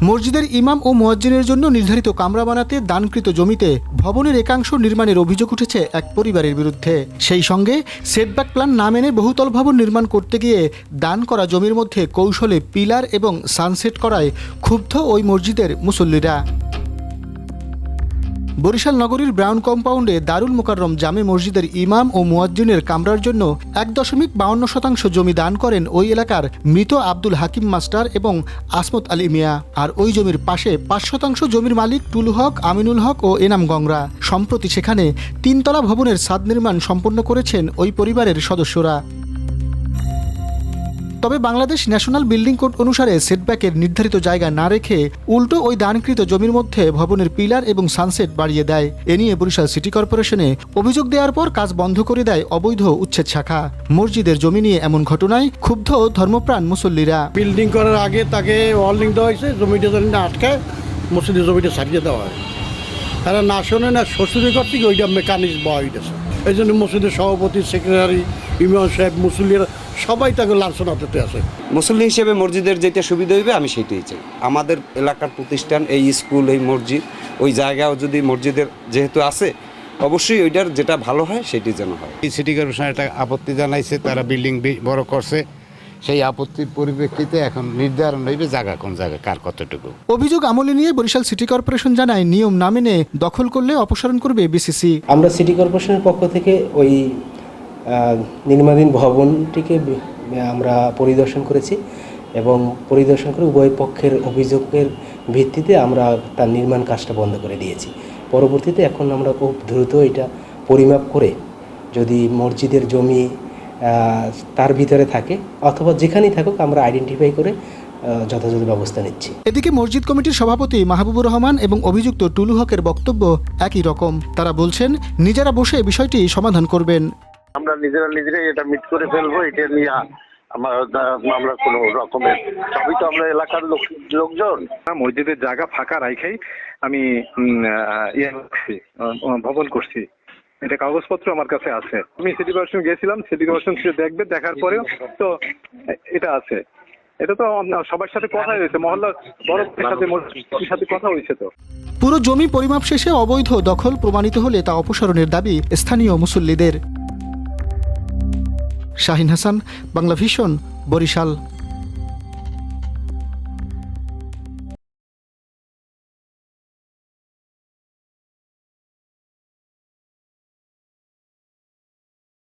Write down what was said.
মসজিদের ইমাম ও মুয়াজ্জিনের জন্য নির্ধারিত কামরা বানাতে দানকৃত জমিতে ভবনের একাংশ নির্মাণের অভিযোগ উঠেছে এক পরিবারের বিরুদ্ধে। সেই সঙ্গে সেটব্যাক প্ল্যান না মেনে বহুতল ভবন নির্মাণ করতে গিয়ে দান করা জমির মধ্যে কৌশলে পিলার এবং সানসেট করায় ক্ষুব্ধ ওই মসজিদের মুসল্লিরা। বরিশাল নগরীর ব্রাউন কম্পাউন্ডে দারুল মোকাররম জামে মসজিদের ইমাম ও মুয়াজ্জিনের কামরার জন্য ১.৫২% জমি দান করেন ওই এলাকার মৃত আব্দুল হাকিম মাস্টার এবং আসমত আলী মিয়া। আর ওই জমির পাশে ৫% জমির মালিক টুলু হক, আমিনুল হক ও এনাম গংরা। সম্প্রতি সেখানে ৩ তলা ভবনের ছাদ নির্মাণ সম্পন্ন করেছেন ওই পরিবারের সদস্যরা। তবে বাংলাদেশ ন্যাশনাল বিল্ডিং কোড অনুসারে সেটব্যাকের নির্ধারিত জায়গা না রেখে উল্টো ওই দানকৃত জমির মধ্যে ভবনের পিলার এবং সানসেট বাড়িয়ে দেয়। এ নিয়ে বরিশাল সিটি কর্পোরেশনে অভিযোগ দেওয়ার পর কাজ বন্ধ করে দেয় অবৈধ উচ্ছেদ শাখা। মসজিদের জমি নিয়ে এমন ঘটনায় ক্ষুব্ধ ধর্মপ্রাণ মুসল্লিরা। বিল্ডিং করার আগে তাকে ওয়ার্নিং দেওয়া হয়েছে, জমিটা যেন না আটকায়, মসজিদের জমিটা ছাড়িয়ে দেওয়া হয়। তারা না শোনে না, শ্বশুরের ঘর থেকে ওইটা মেকানিক্স বয়া হইতেছে। এই জন্য মসজিদের সভাপতি, সেক্রেটারি, ইমাম সাহেব, মুসল্লিরা সবাই তাকে লাঞ্ছনা পেতে আসে। মুসল্লি হিসেবে মসজিদের যেটা সুবিধা হইবে আমি সেইটাই চাই। আমাদের এলাকার প্রতিষ্ঠান, এই স্কুল, এই মসজিদ, ওই জায়গাও যদি মসজিদের যেহেতু আছে, অবশ্যই ওইটার যেটা ভালো হয় সেটি যেন হয়। এই সিটি কর্পোরেশন একটা আপত্তি জানাইছে, তারা বিল্ডিং বড় করছে। সেই আপত্তির পরিপ্রেক্ষিতে এখন নির্ধারণ হইবে জায়গা কোন জায়গা কার কতটুকু। অভিযোগ আমলে নিয়ে বরিশাল সিটি কর্পোরেশন জানায় নিয়ম না মেনে দখল করলে অপসারণ করবে বিসিসি। আমরা সিটি কর্পোরেশনের পক্ষ থেকে ওই নির্মাণাধীন ভবনটিকে আমরা পরিদর্শন করেছি এবং পরিদর্শন করে উভয় পক্ষের অভিযোগের ভিত্তিতে আমরা তার নির্মাণ কাজটা বন্ধ করে দিয়েছি। পরবর্তীতে এখন আমরা খুব দ্রুত এটা পরিমাপ করে যদি মসজিদের জমি তার ভিতরে থাকে অথবা যেখানেই থাকুক আমরা আইডেন্টিফাই করে যথাযথ ব্যবস্থা নিচ্ছি। এদিকে মসজিদ কমিটির সভাপতি মাহবুবুর রহমান এবং অভিযুক্ত টুলু হকের বক্তব্য একই রকম। তারা বলছেন নিজেরা বসে বিষয়টি সমাধান করবেন। আমরা নিজেরাই এটা মিট করে ফেলবো। এটা নিয়ে আমরা কোনো রকমের, সবই তো আমরা এলাকার লোকজন। মসজিদের জায়গা ফাঁকা রাখাই আমি ভবন করছি, এটা কাগজপত্র আমার কাছে আছে। আমি সিটি কর্পোরেশন গেছিলাম, সিটি কর্পোরেশন দেখবে, দেখার পরেও তো এটা আছে। এটা তো সবার সাথে কথা হয়েছে, মহল্লার বড়দের সাথে মসজিদের সাথে কথা হয়েছে। তো পুরো জমি পরিমাপ শেষে অবৈধ দখল প্রমাণিত হলে তা অপসারণের দাবি স্থানীয় মুসল্লিদের। শাহিন হাসান, বাংলা ভিশন, বরিশাল।